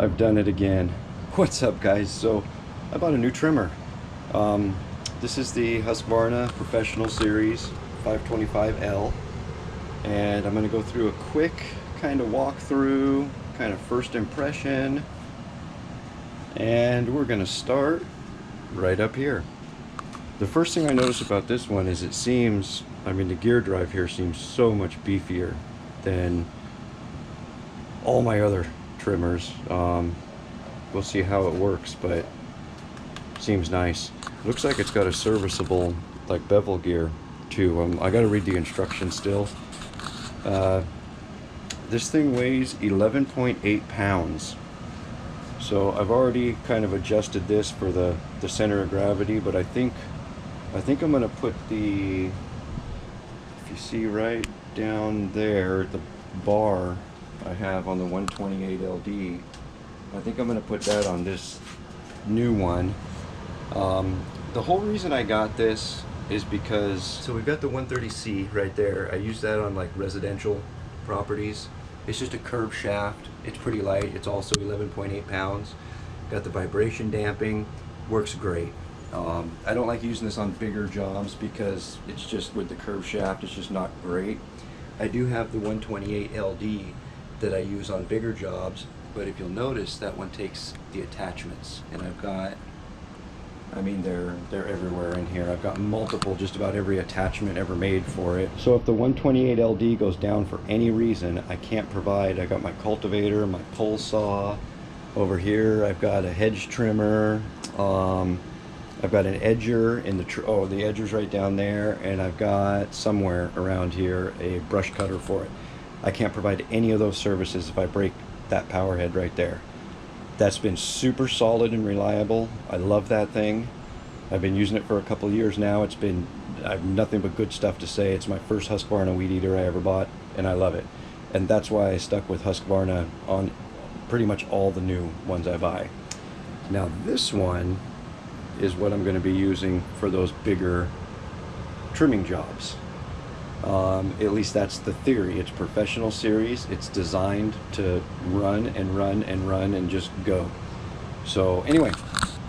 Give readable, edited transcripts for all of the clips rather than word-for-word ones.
I've done it again. What's up, guys? So I bought a new trimmer. This is the Husqvarna Professional Series 525L, and I'm going to go through a quick kind of walkthrough, kind of first impression, and we're going to start right up here. The first thing I notice about this one is it seems, the gear drive here seems so much beefier than all my other trimmers. We'll see how it works, but seems nice. Looks like it's got a serviceable like bevel gear too. I gotta read the instructions still. This thing weighs 11.8 pounds. So I've already kind of adjusted this for the center of gravity, but I think I'm gonna put the, if you see right down there, the bar I have on the 128 LD, I think I'm gonna put that on this new one. The whole reason I got this is because, so we've got the 130C right there. I use that on like residential properties. It's just a curved shaft. It's pretty light. It's also 11.8 pounds. Got the vibration damping. Works great. I don't like using this on bigger jobs because it's just with the curved shaft, it's just not great. I do have the 128 LD that I use on bigger jobs, but if you'll notice, that one takes the attachments, and I've got, they're everywhere in here. I've got multiple, just about every attachment ever made for it. So if the 128 LD goes down for any reason, I can't provide. I got my cultivator, my pole saw over here. I've got a hedge trimmer. I've got an edger in the the edger's right down there, and I've got somewhere around here a brush cutter for it. I can't provide any of those services if I break that power head right there. That's been super solid and reliable. I love that thing. I've been using it for a couple of years now. I have nothing but good stuff to say. It's my first Husqvarna weed eater I ever bought, and I love it. And that's why I stuck with Husqvarna on pretty much all the new ones I buy. Now this one is what I'm going to be using for those bigger trimming jobs. At least that's the theory. It's professional series. It's designed to run and run and run and just go. So anyway,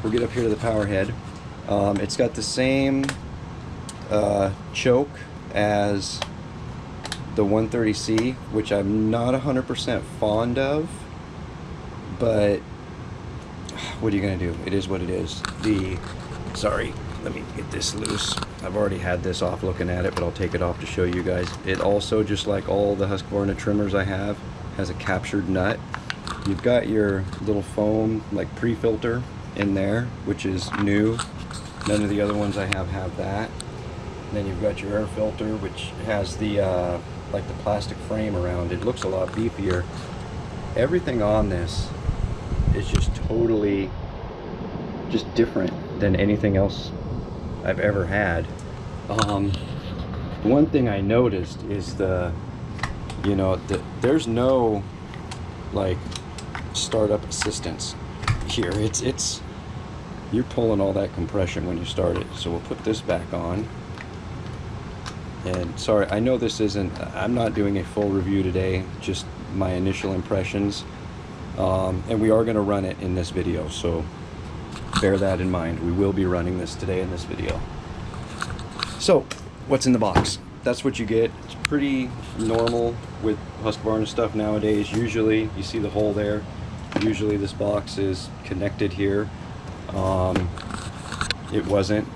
we'll get up here to the power head. It's got the same choke as the 130C, which I'm not 100% fond of, but what are you gonna do? It is what it is. Sorry, let me get this loose. I've already had this off looking at it, but I'll take it off to show you guys. It also, just like all the Husqvarna trimmers I have, has a captured nut. You've got your little foam, like pre-filter in there, which is new. None of the other ones I have that. And then you've got your air filter, which has the like the plastic frame around it. Looks a lot beefier. Everything on this is just totally just different than anything else I've ever had. One thing I noticed is there's no like startup assistance here. It's you're pulling all that compression when you start it. So we'll put this back on. And sorry, I know this isn't, I'm not doing a full review today, just my initial impressions. And we are going to run it in this video, so bear that in mind. We will be running this today in this video. So, what's in the box? That's what you get. It's pretty normal with Husqvarna stuff nowadays. Usually, you see the hole there. Usually this box is connected here. It wasn't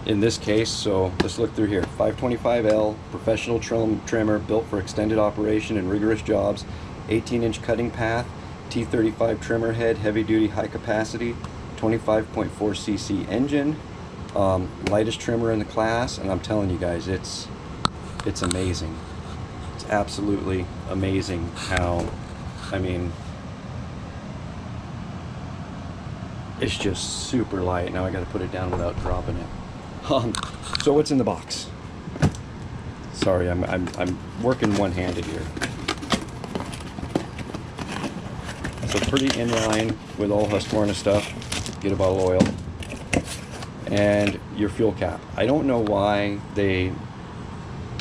in this case, so let's look through here. 525L, professional trimmer, built for extended operation and rigorous jobs. 18-inch cutting path, T35 trimmer head, heavy duty, high capacity, 25.4 cc engine, lightest trimmer in the class, and I'm telling you guys, it's amazing. It's absolutely amazing how, it's just super light. Now I got to put it down without dropping it. So what's in the box? Sorry, I'm working one-handed here. So pretty in line with all Husqvarna stuff. Get a bottle of oil and your fuel cap. I don't know why they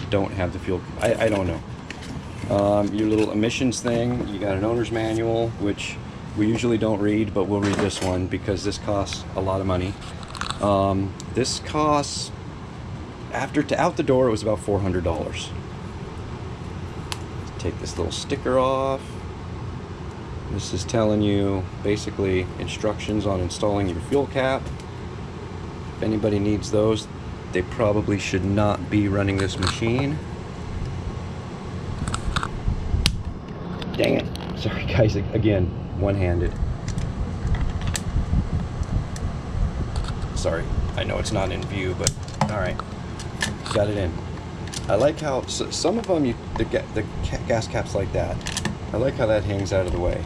don't have the fuel. I don't know. Your little emissions thing. You got an owner's manual, which we usually don't read, but we'll read this one because this costs a lot of money. This costs, out the door, it was about $400. Take this little sticker off. This is telling you basically instructions on installing your fuel cap. If anybody needs those, they probably should not be running this machine. Dang it. Sorry guys, again, one-handed. Sorry, I know it's not in view, but all right, got it in. I like how some of them, the gas caps like that, I like how that hangs out of the way.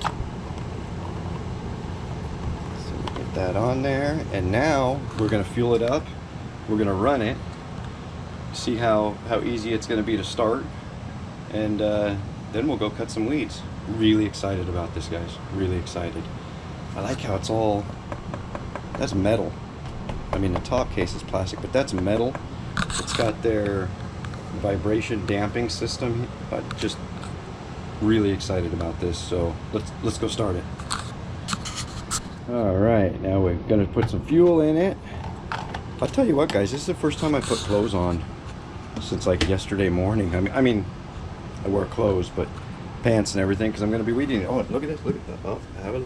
So we get that on there, and now we're gonna fuel it up. We're gonna run it, see how easy it's gonna be to start, and then we'll go cut some weeds. Really excited about this, guys, really excited. I like how it's all, that's metal. I mean, the top case is plastic, but that's metal. It's got their vibration damping system. Just really excited about this. So let's go start it. All right, now we're gonna put some fuel in it. I'll tell you what, guys, this is the first time I put clothes on since like yesterday morning. I mean, I wear clothes, but pants and everything because I'm gonna be weeding it. Oh, look at this! Look at that! Oh, I have a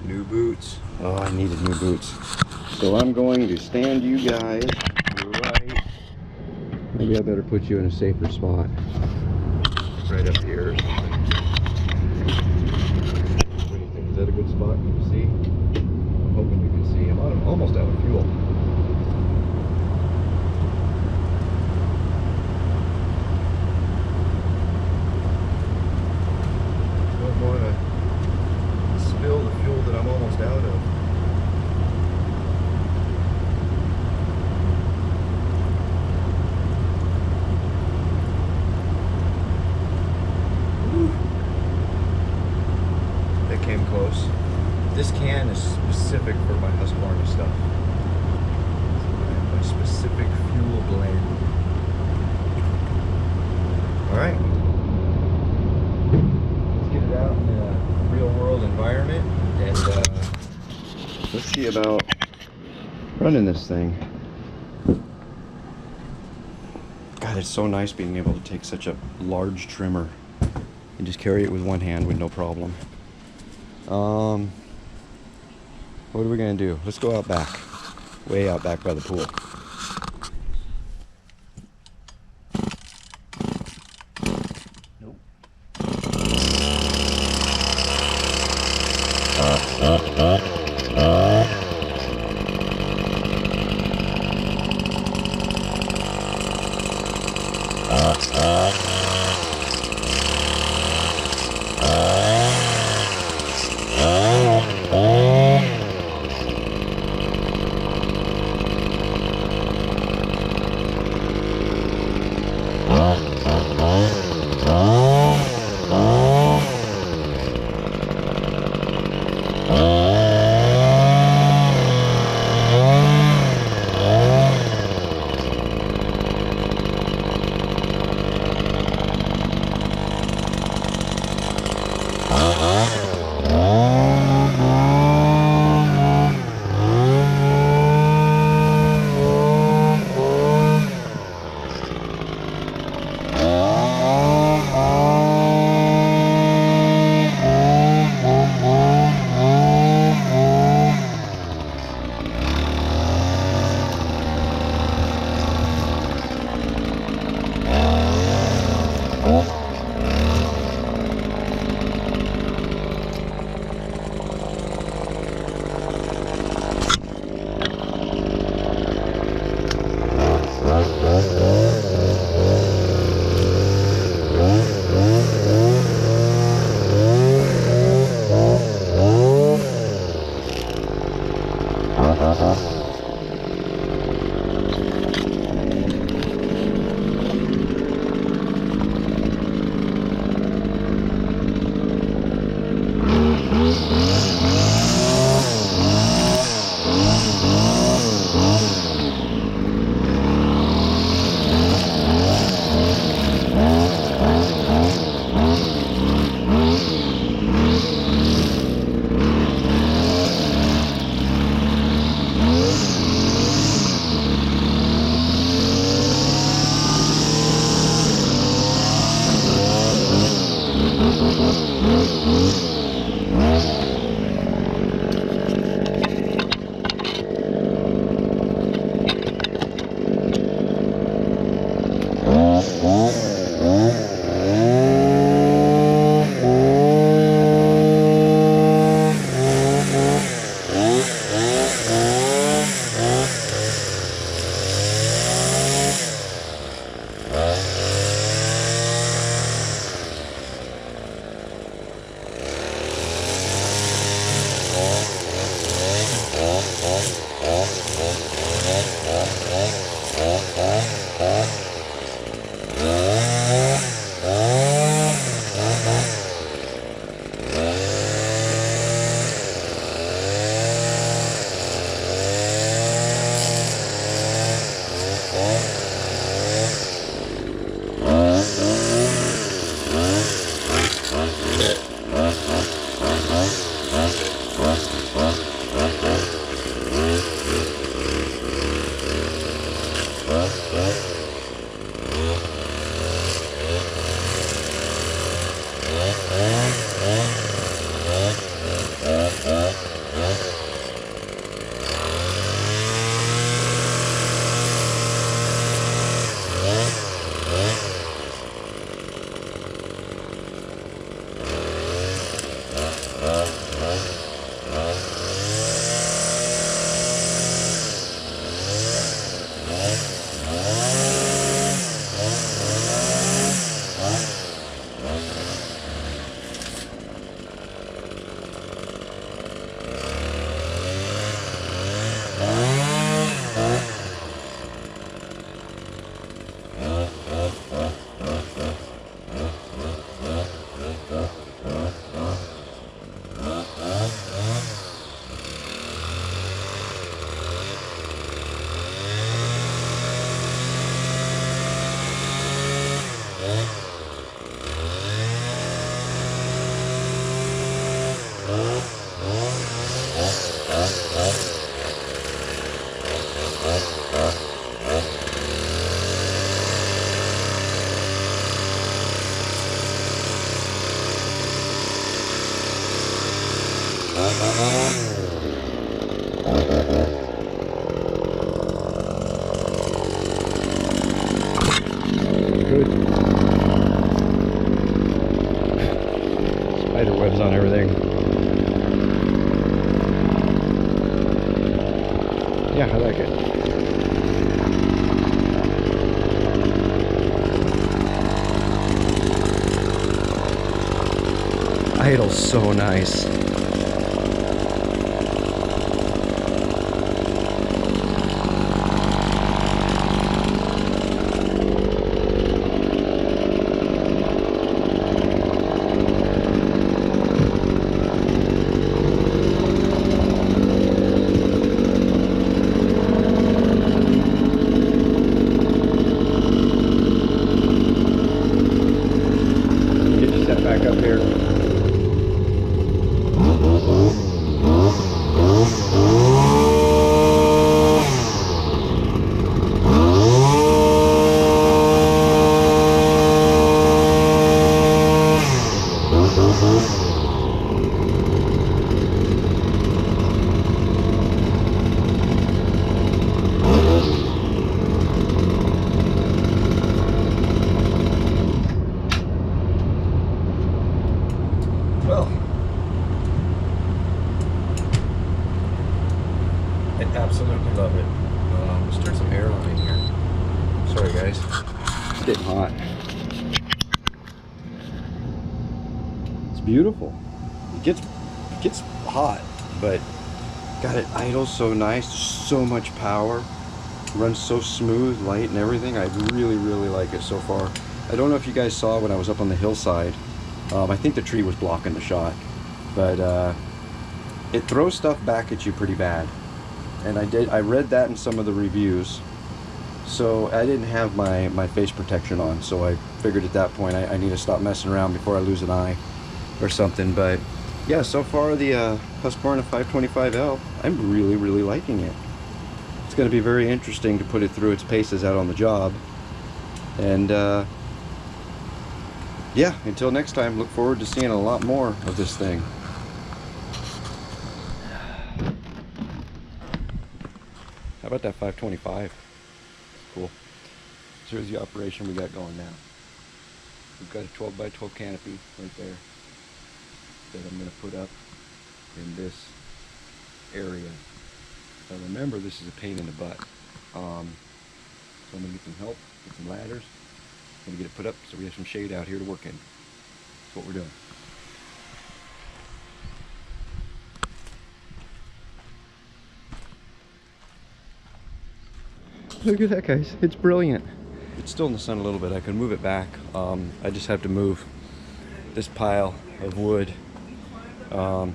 new boots. Oh, I needed new boots. So I'm going to stand you guys right. Maybe I better put you in a safer spot. Right up here. What do you think? Is that a good spot? Can you see? I'm hoping you can see. I'm almost out of fuel. Don't want to spill the fuel that I'm almost out of. Came close. This can is specific for my Husqvarna stuff. My specific fuel blend. Alright. Let's get it out in a real world environment and let's see about running this thing. God, it's so nice being able to take such a large trimmer and just carry it with one hand with no problem. What are we gonna do? Let's go out back, way out back by the pool. Nope. Good. Spider webs on everything. Yeah, I like it. Idle's so nice. Get you set back up here. Well, I absolutely love it. Let's turn some air on in here. Sorry guys. It's getting hot. It's beautiful. It gets hot, but God, it idles so nice. There's so much power. Runs so smooth, light, and everything. I really, really like it so far. I don't know if you guys saw when I was up on the hillside. I think the tree was blocking the shot, but it throws stuff back at you pretty bad. And I read that in some of the reviews. So I didn't have my face protection on, so I figured at that point I need to stop messing around before I lose an eye or something. But yeah, so far the Husqvarna 525L, I'm really, really liking it. It's going to be very interesting to put it through its paces out on the job. And yeah, until next time, look forward to seeing a lot more of this thing. How about that 525? Cool. So here's the operation we got going now. We've got a 12 by 12 canopy right there that I'm going to put up in this area. Now remember, this is a pain in the butt. So I'm going to get some help, get some ladders. I'm going to get it put up so we have some shade out here to work in. That's what we're doing. Look at that, guys. It's brilliant. It's still in the sun a little bit. I can move it back. I just have to move this pile of wood. Got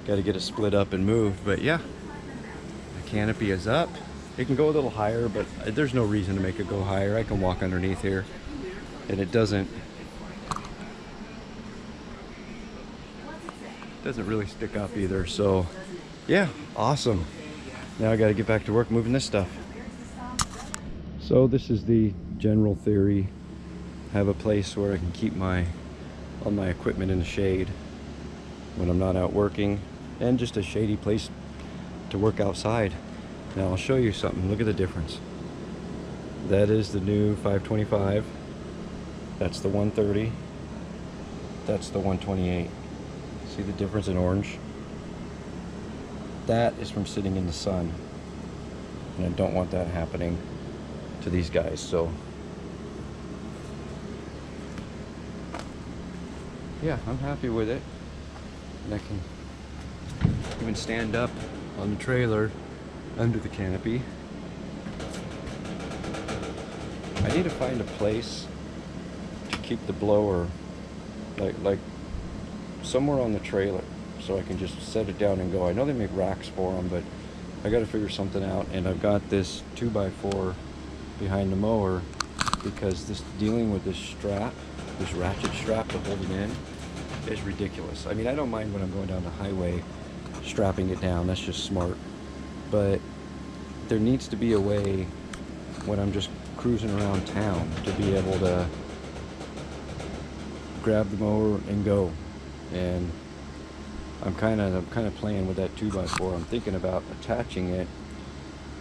to get it split up and moved. But yeah, the canopy is up. It can go a little higher, but there's no reason to make it go higher. I can walk underneath here, and it doesn't really stick up either. So yeah, awesome. Now I got to get back to work moving this stuff. So this is the general theory. Have a place where I can keep all my equipment in the shade when I'm not out working, and just a shady place to work outside. Now I'll show you something. Look at the difference. That is the new 525. That's the 130. That's the 128. See the difference in orange? That is from sitting in the sun, and I don't want that happening to these guys. So yeah, I'm happy with it, and I can even stand up on the trailer under the canopy. I need to find a place to keep the blower like somewhere on the trailer so I can just set it down and go. I know they make racks for them, but I got to figure something out. And I've got this 2x4 behind the mower because dealing with this strap, this ratchet strap to hold it in, is ridiculous. I mean, I don't mind when I'm going down the highway strapping it down. That's just smart. But there needs to be a way when I'm just cruising around town to be able to grab the mower and go. And I'm kind of playing with that 2x4. I'm thinking about attaching it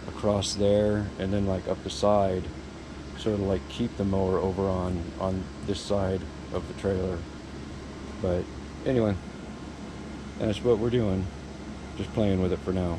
across there and then like up the side, so it'll like keep the mower over on this side of the trailer. But anyway, that's what we're doing. Just playing with it for now.